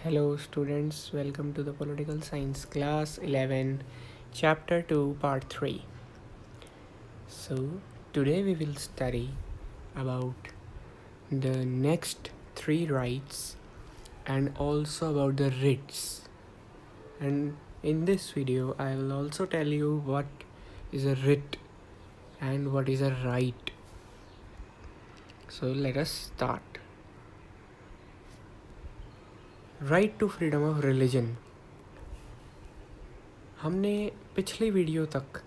Hello students, welcome to the Political Science class 11, chapter 2, part 3. So, today we will study about the next 3 rights and also about the writs. And in this video, I will also tell you what is a writ and what is a right. So, let us start. Right to freedom of religion. हमने पिछली video तक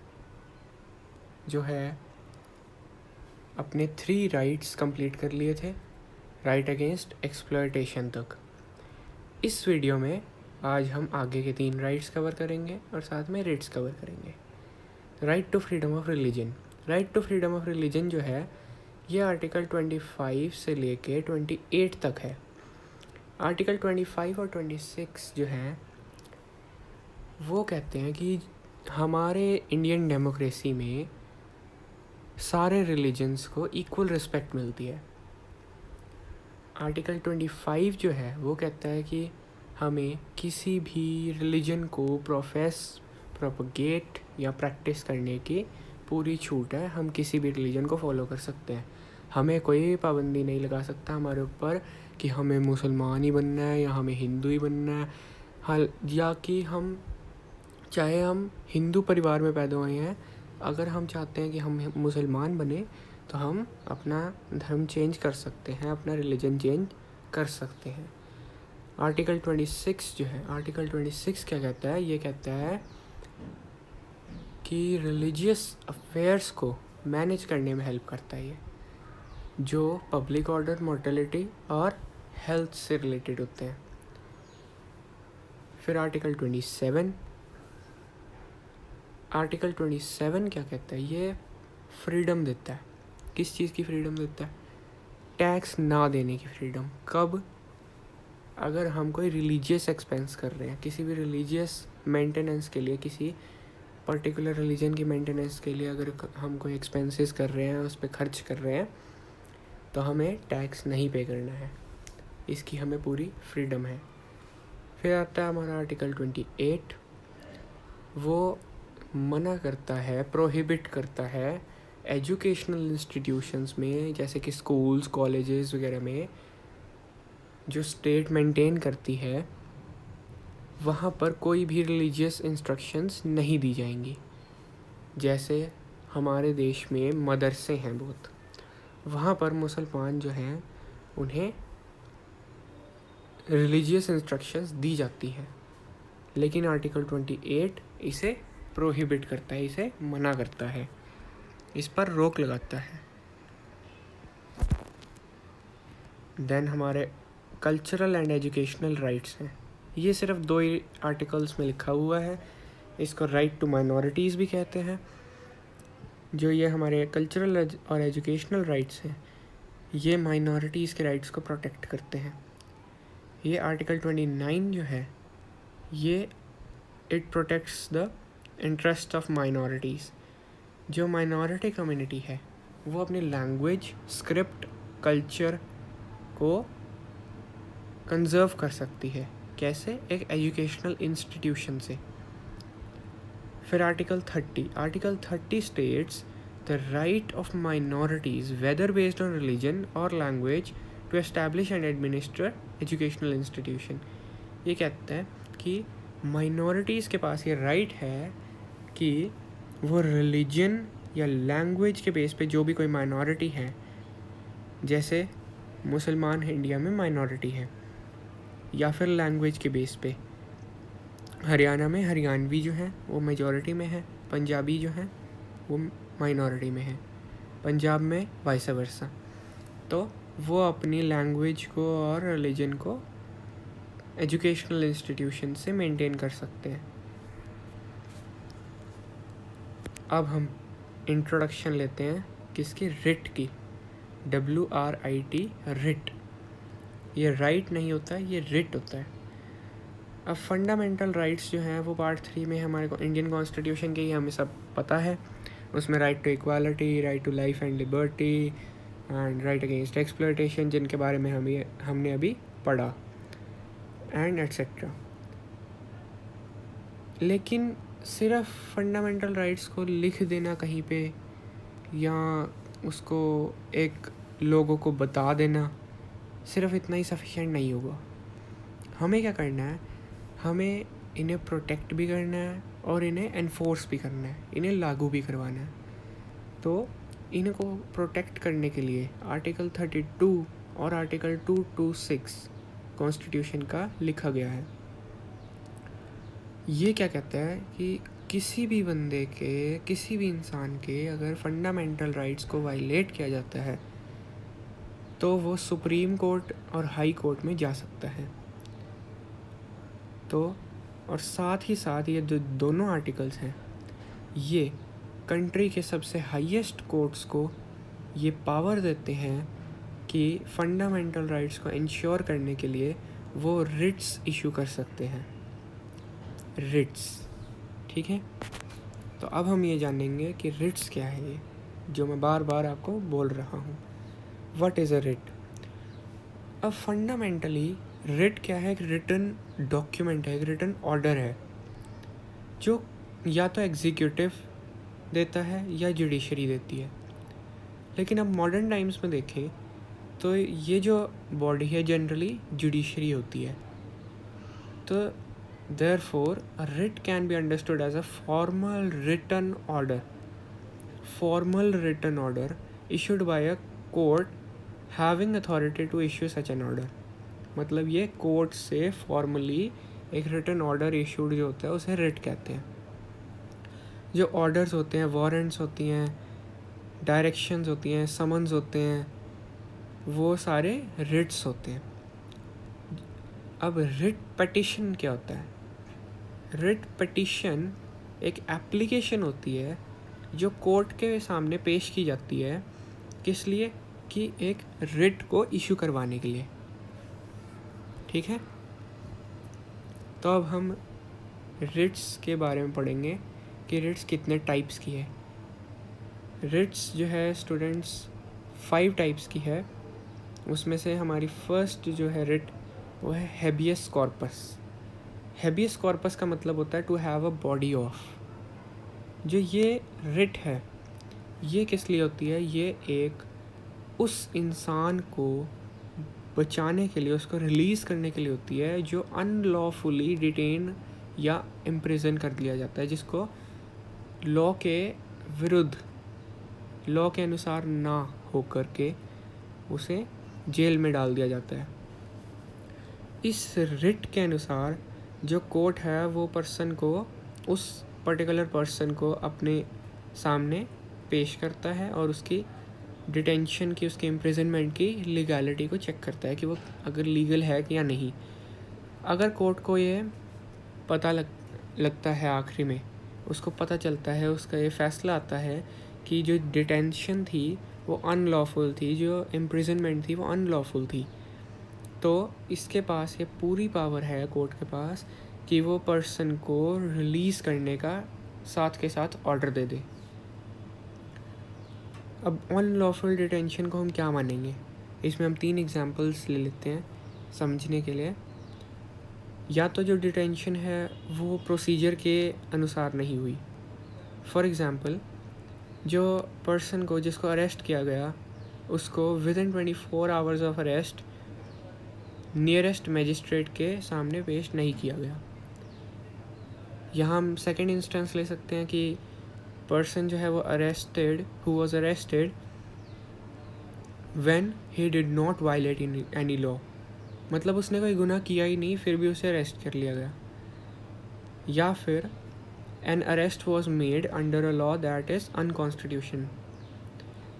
जो है अपने 3 rights complete कर लिए थे, right against exploitation तक। इस वीडियो में आज हम आगे के 3 राइट्स कवर करेंगे और साथ में रिट्स कवर करेंगे। Right to freedom of religion. Right to freedom of religion जो है ये आर्टिकल 25 से लेके 28 तक है। आर्टिकल 25 और 26 जो हैं वो कहते हैं कि हमारे इंडियन डेमोक्रेसी में सारे रिलीजन्स को इक्वल रिस्पेक्ट मिलती है। आर्टिकल 25 जो है वो कहता है कि हमें किसी भी रिलीजन को प्रोपगेट या प्रैक्टिस करने की पूरी छूट है। हम किसी भी रिलीजन को फॉलो कर सकते हैं। हमें कोई पाबंदी नहीं लगा सकता हमारे ऊपर कि हमें मुसलमान ही बनना है या हमें हिंदू ही बनना है, या कि हम चाहे हम हिंदू परिवार में पैदा हुए हैं, अगर हम चाहते हैं कि हम मुसलमान बने तो हम अपना धर्म चेंज कर सकते हैं, अपना रिलीजन चेंज कर सकते हैं। आर्टिकल 26 जो है, आर्टिकल 26 क्या कहता है? ये कहता है कि रिलीजियस अफेयर्स को मैनेज करने में हेल्प करता है ये, जो पब्लिक ऑर्डर, मॉर्टेलिटी और हेल्थ से रिलेटेड होते हैं। फिर आर्टिकल 27 क्या कहता है? ये फ्रीडम देता है। किस चीज़ की फ्रीडम देता है? टैक्स ना देने की फ्रीडम। कब? अगर हम कोई रिलीजियस एक्सपेंस कर रहे हैं, किसी भी रिलीजियस मेंटेनेंस के लिए, किसी पर्टिकुलर रिलीजन की मेंटेनेंस के लिए अगर हम कोई एक्सपेंसेस कर रहे हैं, उस पर खर्च कर रहे हैं, तो हमें टैक्स नहीं पे करना है। इसकी हमें पूरी फ्रीडम है। फिर आता है हमारा आर्टिकल 28। वो मना करता है, प्रोहिबिट करता है एजुकेशनल इंस्टीट्यूशंस में, जैसे कि स्कूल्स, कॉलेजेस वगैरह में जो स्टेट मेंटेन करती है, वहाँ पर कोई भी रिलीजियस इंस्ट्रक्शंस नहीं दी जाएंगी। जैसे हमारे देश में मदरसे हैं बहुत, वहाँ पर मुसलमान जो हैं उन्हें रिलीजियस इंस्ट्रक्शंस दी जाती हैं, लेकिन आर्टिकल 28 इसे प्रोहिबिट करता है, इसे मना करता है, इस पर रोक लगाता है। देन हमारे कल्चरल एंड एजुकेशनल राइट्स हैं। ये सिर्फ 2 ही आर्टिकल्स में लिखा हुआ है। इसको राइट टू माइनॉरिटीज़ भी कहते हैं। जो ये हमारे कल्चरल और एजुकेशनल राइट्स हैं, ये माइनॉरिटीज़ के राइट्स को प्रोटेक्ट करते हैं। ये आर्टिकल 29 जो है, ये it protects the interest of minorities. जो माइनॉरिटी कम्युनिटी है वो अपनी लैंग्वेज, स्क्रिप्ट, कल्चर को कंजर्व कर सकती है। कैसे? एक एजुकेशनल इंस्टीट्यूशन से। फिर article 30 states the right of minorities whether based on religion और language to establish and administer educational institution. ये कहता है कि माइनॉरिटीज़ के पास ये राइट है कि वो रिलीजन या लैंग्वेज के बेस पे जो भी कोई माइनॉरिटी है, जैसे मुसलमान इंडिया में माइनॉरिटी है, या फिर लैंग्वेज के बेस पे हरियाणा में हरियाणवी जो है वो मेजॉरिटी में है, पंजाबी जो है वो माइनॉरिटी में है, पंजाब में वाइस वर्सा। तो वो अपनी लैंग्वेज को और रिलीजन को एजुकेशनल इंस्टीट्यूशन से मेंटेन कर सकते हैं। अब हम इंट्रोडक्शन लेते हैं किसकी? रिट की। WRIT, writ. ये राइट नहीं होता है, ये रिट होता है। अब फंडामेंटल राइट्स जो हैं वो पार्ट 3 में हमारे को इंडियन कॉन्स्टिट्यूशन के ही हमें सब पता है। उसमें right to equality, right to life and liberty and right against exploitation, जिनके बारे में हमने अभी पढ़ा। And etcetera. लेकिन सिर्फ फंडामेंटल राइट्स को लिख देना कहीं पे या उसको एक लोगों को बता देना, सिर्फ इतना ही सफिशिएंट नहीं होगा। हमें क्या करना है, हमें इन्हें प्रोटेक्ट भी करना है और इन्हें एनफोर्स भी करना है, इन्हें लागू भी करवाना है। तो इनको प्रोटेक्ट करने के लिए आर्टिकल 32 और आर्टिकल 226 कॉन्स्टिट्यूशन का लिखा गया है। ये क्या कहता है कि किसी भी बंदे के, किसी भी इंसान के अगर फंडामेंटल राइट्स को वायलेट किया जाता है तो वो सुप्रीम कोर्ट और हाई कोर्ट में जा सकता है। तो और साथ ही साथ ये जो दोनों आर्टिकल्स हैं, ये कंट्री के सबसे हाईएस्ट कोर्ट्स को ये पावर देते हैं कि फंडामेंटल राइट्स को इंश्योर करने के लिए वो रिट्स इशू कर सकते हैं, रिट्स। ठीक है, तो अब हम ये जानेंगे कि रिट्स क्या है, ये जो मैं बार बार आपको बोल रहा हूँ। What is a writ? अब फंडामेंटली रिट क्या है? एक रिटन डॉक्यूमेंट है, एक रिटन ऑर्डर है जो या तो एग्जीक्यूटिव देता है या जुडिशरी देती है। लेकिन अब मॉडर्न टाइम्स में देखें तो ये जो बॉडी है जनरली जुडिशरी होती है। तो therefore a writ can be understood as a formal written order issued by a court having authority to issue such an order। मतलब ये कोर्ट से फॉर्मली एक रिटन ऑर्डर इशूड जो होता है उसे रिट कहते हैं। जो ऑर्डर्स होते हैं, वारंट्स होती हैं, डायरेक्शंस होती हैं, समन्स होते हैं, वो सारे रिट्स होते हैं। अब रिट पिटीशन क्या होता है? रिट पिटीशन एक एप्लीकेशन होती है जो कोर्ट के सामने पेश की जाती है, किस लिए? कि एक रिट को इशू करवाने के लिए। ठीक है, तो अब हम रिट्स के बारे में पढ़ेंगे कि रिट्स कितने टाइप्स की है। रिट्स जो है स्टूडेंट्स 5 टाइप्स की है। उसमें से हमारी फर्स्ट जो है रिट वो है हैबियस कॉर्पस। हैबियस कॉर्पस का मतलब होता है to have a body of. जो ये रिट है ये किस लिए होती है? ये एक उस इंसान को बचाने के लिए, उसको रिलीज़ करने के लिए होती है जो अनलॉफुली डिटेन या इम्प्रिजन कर दिया जाता है, जिसको लॉ के विरुद्ध, लॉ के अनुसार ना होकर के उसे जेल में डाल दिया जाता है। इस रिट के अनुसार जो कोर्ट है वो पर्सन को, उस पर्टिकुलर पर्सन को अपने सामने पेश करता है और उसकी डिटेंशन की, उसके इम्प्रिजनमेंट की लीगैलिटी को चेक करता है कि वो अगर लीगल है कि या नहीं। अगर कोर्ट को ये पता लगता है, आखिरी में उसको पता चलता है, उसका ये फैसला आता है कि जो डिटेंशन थी वो अनलॉफुल थी, जो इम्प्रिजनमेंट थी वो अनलॉफुल थी, तो इसके पास ये पूरी पावर है कोर्ट के पास कि वो पर्सन को रिलीज़ करने का साथ के साथ ऑर्डर दे दे। अब अनलॉफुल डिटेंशन को हम क्या मानेंगे? इसमें हम 3 एग्जांपल्स ले लेते हैं समझने के लिए। या तो जो डिटेंशन है वो प्रोसीजर के अनुसार नहीं हुई। फॉर एग्ज़ाम्पल, जो पर्सन को, जिसको अरेस्ट किया गया, उसको within 24 hours of arrest nearest magistrate के सामने पेश नहीं किया गया। यहाँ हम सेकेंड इंस्टेंस ले सकते हैं कि पर्सन जो है वो who was arrested when he did not violate any law. मतलब उसने कोई गुनाह किया ही नहीं, फिर भी उसे अरेस्ट कर लिया गया। या फिर an arrest was made under a law that is unconstitutional,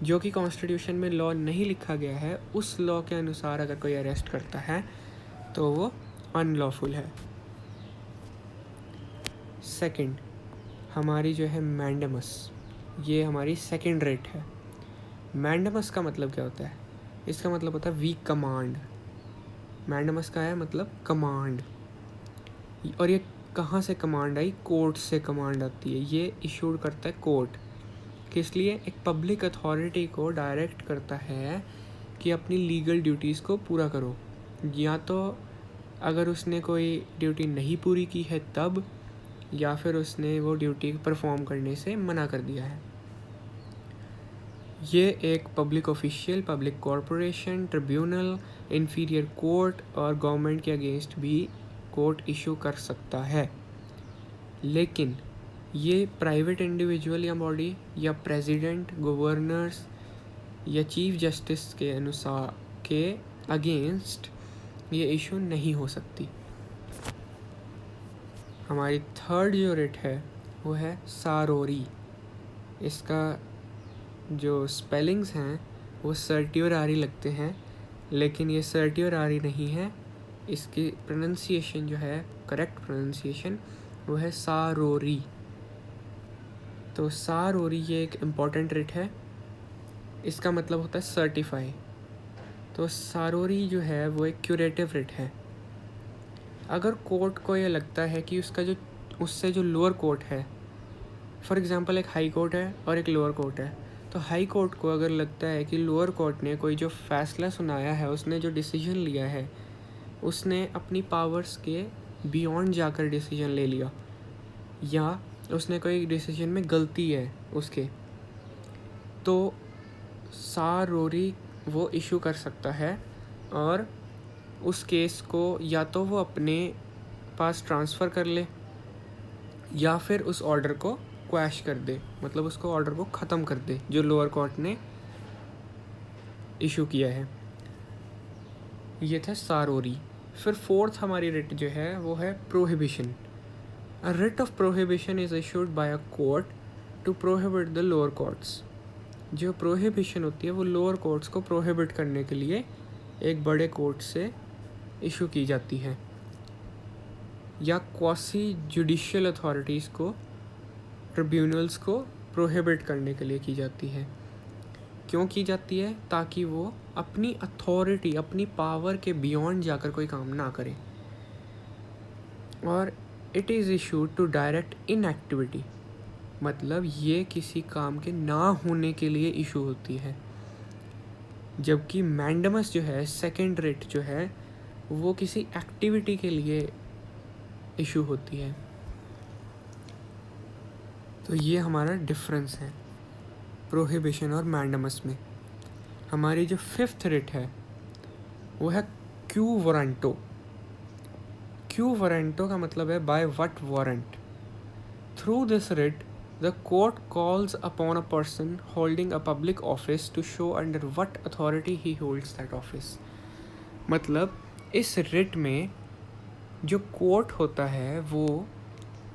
जो कि कॉन्स्टिट्यूशन में लॉ नहीं लिखा गया है, उस लॉ के अनुसार अगर कोई अरेस्ट करता है तो वो अनलॉफुल है। सेकंड हमारी जो है मैंडेमस, ये हमारी सेकंड रेट है। मैंडेमस का मतलब क्या होता है? इसका मतलब होता है वीक कमांड। मैंडेमस का है मतलब कमांड। और ये कहाँ से कमांड आई? कोर्ट से कमांड आती है। ये इशूड करता है कोर्ट। किस लिए? एक पब्लिक अथॉरिटी को डायरेक्ट करता है कि अपनी लीगल ड्यूटीज़ को पूरा करो। या तो अगर उसने कोई ड्यूटी नहीं पूरी की है तब, या फिर उसने वो ड्यूटी परफॉर्म करने से मना कर दिया है। ये एक public official, public corporation, tribunal, inferior court और गवर्नमेंट के अगेंस्ट भी कोर्ट इशू कर सकता है। लेकिन ये प्राइवेट इंडिविजुअल या बॉडी या प्रेसिडेंट, गवर्नर्स या चीफ जस्टिस के अनुसार के अगेंस्ट ये इशू नहीं हो सकती। हमारी थर्ड जो रिट है वो है सारोरी। इसका जो स्पेलिंग्स हैं वो सर्टी और आरी लगते हैं, लेकिन ये सर्टी और आरी नहीं है। इसकी प्रोनंसिएशन जो है, करेक्ट प्रोनंसिएशन, वो है सारोरी। तो सारोरी ये एक इम्पॉर्टेंट रिट है। इसका मतलब होता है सर्टिफाई। तो सारोरी जो है वो एक क्यूरेटिव रिट है। अगर कोर्ट को ये लगता है कि उससे जो लोअर कोर्ट है, फॉर एग्ज़ाम्पल एक हाई कोर्ट है और एक लोअर कोर्ट है, तो हाई कोर्ट को अगर लगता है कि लोअर कोर्ट ने कोई जो फैसला सुनाया है, उसने जो डिसीजन लिया है, उसने अपनी पावर्स के बियॉन्ड जाकर डिसीजन ले लिया, या उसने कोई डिसीजन में गलती है उसके, तो सारोरी वो इशू कर सकता है और उस केस को या तो वो अपने पास ट्रांसफ़र कर ले या फिर उस ऑर्डर को क्वैश कर दे, मतलब उसको ऑर्डर को ख़त्म कर दे जो लोअर कोर्ट ने इशू किया है। ये था सारोरी। फिर फोर्थ हमारी रिट जो है वो है prohibition. A writ of prohibition is issued by a court to prohibit the lower courts. जो प्रोहिबिशन होती है वो लोअर कोर्ट्स को प्रोहिबिट करने के लिए एक बड़े कोर्ट से इशू की जाती है, या क्वासी जुडिशियल अथॉरिटीज़ को, ट्रिब्यूनल्स को प्रोहिबिट करने के लिए की जाती है। क्यों की जाती है? ताकि वो अपनी अथॉरिटी, अपनी पावर के बियॉन्ड जाकर कोई काम ना करें। और it is issued to direct inactivity, मतलब ये किसी काम के ना होने के लिए इशू होती है। जबकि मैंडमस जो है, सेकेंड रिट जो है, वो किसी एक्टिविटी के लिए इशू होती है। तो ये हमारा डिफरेंस है प्रोहिबिशन और मैंडमस में। हमारी जो फिफ्थ रिट है वो है क्यू वारंटो। क्यू वारंटो का मतलब है by what warrant. Through this writ the court calls upon a person holding a public office to show under what authority he holds that office. मतलब इस writ में जो कोर्ट होता है वो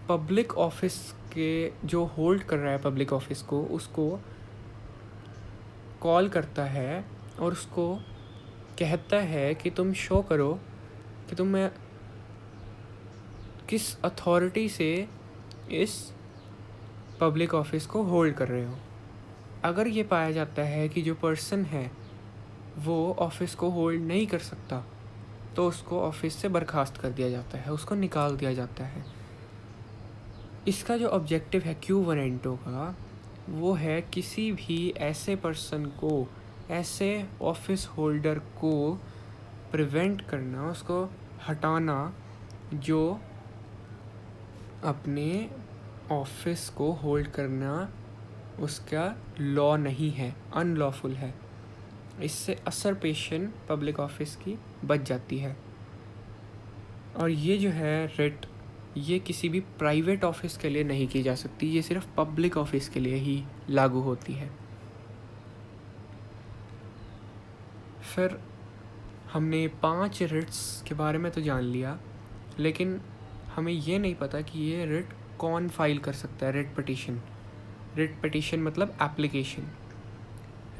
पब्लिक ऑफिस के, जो होल्ड कर रहा है पब्लिक ऑफिस को, उसको कॉल करता है और उसको कहता है कि तुम शो करो कि तुम किस अथॉरिटी से इस पब्लिक ऑफिस को होल्ड कर रहे हो। अगर ये पाया जाता है कि जो पर्सन है वो ऑफिस को होल्ड नहीं कर सकता, तो उसको ऑफिस से बर्खास्त कर दिया जाता है, उसको निकाल दिया जाता है। इसका जो ऑब्जेक्टिव है क्यू वारंटो का, वो है किसी भी ऐसे पर्सन को, ऐसे ऑफिस होल्डर को प्रिवेंट करना, उसको हटाना जो अपने ऑफिस को होल्ड करना उसका लॉ नहीं है, अनलॉफुल है। इससे असरपेशन पब्लिक ऑफिस की बच जाती है। और ये जो है रिट, ये किसी भी प्राइवेट ऑफिस के लिए नहीं की जा सकती, ये सिर्फ पब्लिक ऑफिस के लिए ही लागू होती है। फिर हमने 5 रिट्स के बारे में तो जान लिया, लेकिन हमें ये नहीं पता कि ये रिट कौन फाइल कर सकता है। रिट पिटीशन, रिट पिटीशन मतलब application.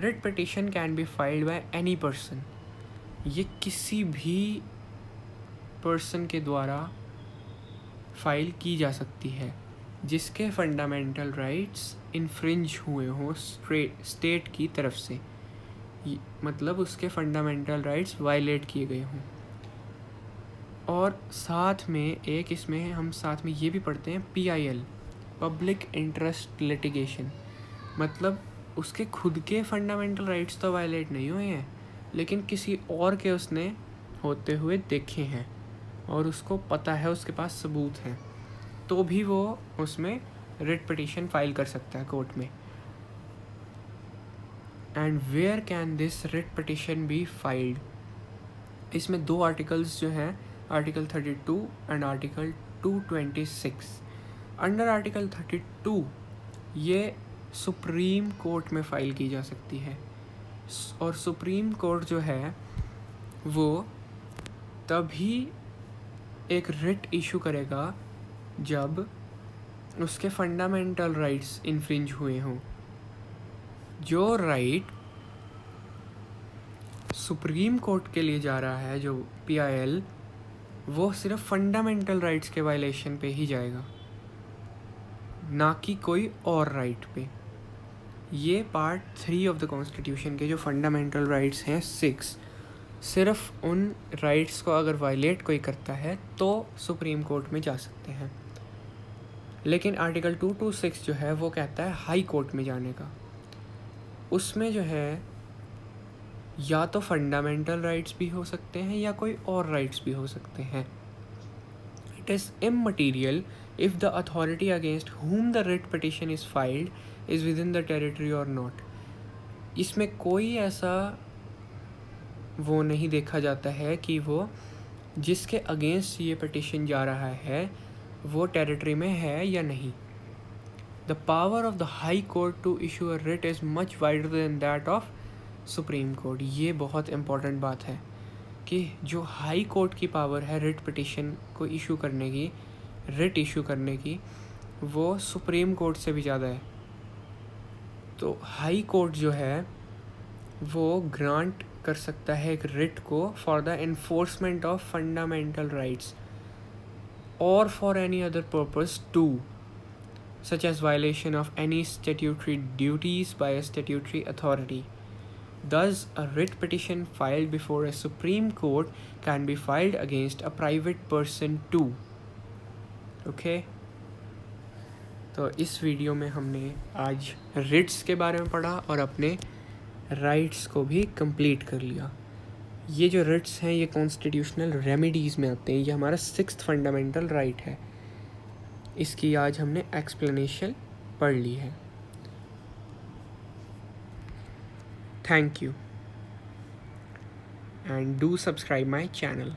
Writ petition can be filed by any person. ये किसी भी पर्सन के द्वारा फाइल की जा सकती है जिसके फंडामेंटल राइट्स इन्फ्रिंज हुए हों स्टेट की तरफ से, मतलब उसके फंडामेंटल राइट्स वायलेट किए गए हों। और साथ में एक इसमें हम साथ में ये भी पढ़ते हैं PIL, पब्लिक इंटरेस्ट लिटिगेशन, मतलब उसके खुद के फंडामेंटल राइट्स तो वायलेट नहीं हुए हैं, लेकिन किसी और के उसने होते हुए देखे हैं, और उसको पता है, उसके पास सबूत हैं, तो भी वो उसमें रिट पिटिशन फाइल कर सकता है कोर्ट में। And where can this writ petition be filed? इसमें दो आर्टिकल्स जो हैं, article 32 and article 226। Under article 32 ये सुप्रीम कोर्ट में फ़ाइल की जा सकती है, और सुप्रीम कोर्ट जो है वो तभी एक रिट इशू करेगा जब उसके फंडामेंटल राइट्स इन्फ्रिंज हुए हों। जो राइट सुप्रीम कोर्ट के लिए जा रहा है, जो PIL, वो सिर्फ फंडामेंटल राइट्स के वायलेशन पे ही जाएगा, ना कि कोई और राइट पे। ये पार्ट 3 ऑफ द कॉन्स्टिट्यूशन के जो फंडामेंटल राइट्स हैं 6, सिर्फ उन राइट्स को अगर वायलेट कोई करता है तो सुप्रीम कोर्ट में जा सकते हैं। लेकिन आर्टिकल 226 जो है वो कहता है हाई कोर्ट में जाने का। उसमें जो है या तो फंडामेंटल राइट्स भी हो सकते हैं या कोई और राइट्स भी हो सकते हैं। It is immaterial if the authority against whom the writ petition is filed is within the territory or not। इसमें कोई ऐसा वो नहीं देखा जाता है कि वो जिसके अगेंस्ट ये पिटिशन जा रहा है वो टेरिटरी में है या नहीं। The power of the high court to issue a writ is much wider than that of supreme court. ये बहुत इम्पॉर्टेंट बात है कि जो हाई कोर्ट की पावर है रिट पिटिशन को इशू करने की, रिट इशू करने की, वो सुप्रीम कोर्ट से भी ज़्यादा है। तो हाई कोर्ट जो है वो ग्रांट कर सकता है एक रिट को for the enforcement of fundamental rights और for any other purpose to, such as violation of any statutory duties by a statutory authority. Thus, a writ petition filed before a Supreme Court can be filed against a private person too। Okay? तो इस video में हमने आज Ritz के बारे में पढ़ा और अपने राइट्स को भी कंप्लीट कर लिया। ये जो रिट्स हैं ये कॉन्स्टिट्यूशनल रेमेडीज़ में आते हैं। ये हमारा 6th फंडामेंटल राइट है। इसकी आज हमने एक्सप्लेनेशन पढ़ ली है। Thank you and do subscribe my channel।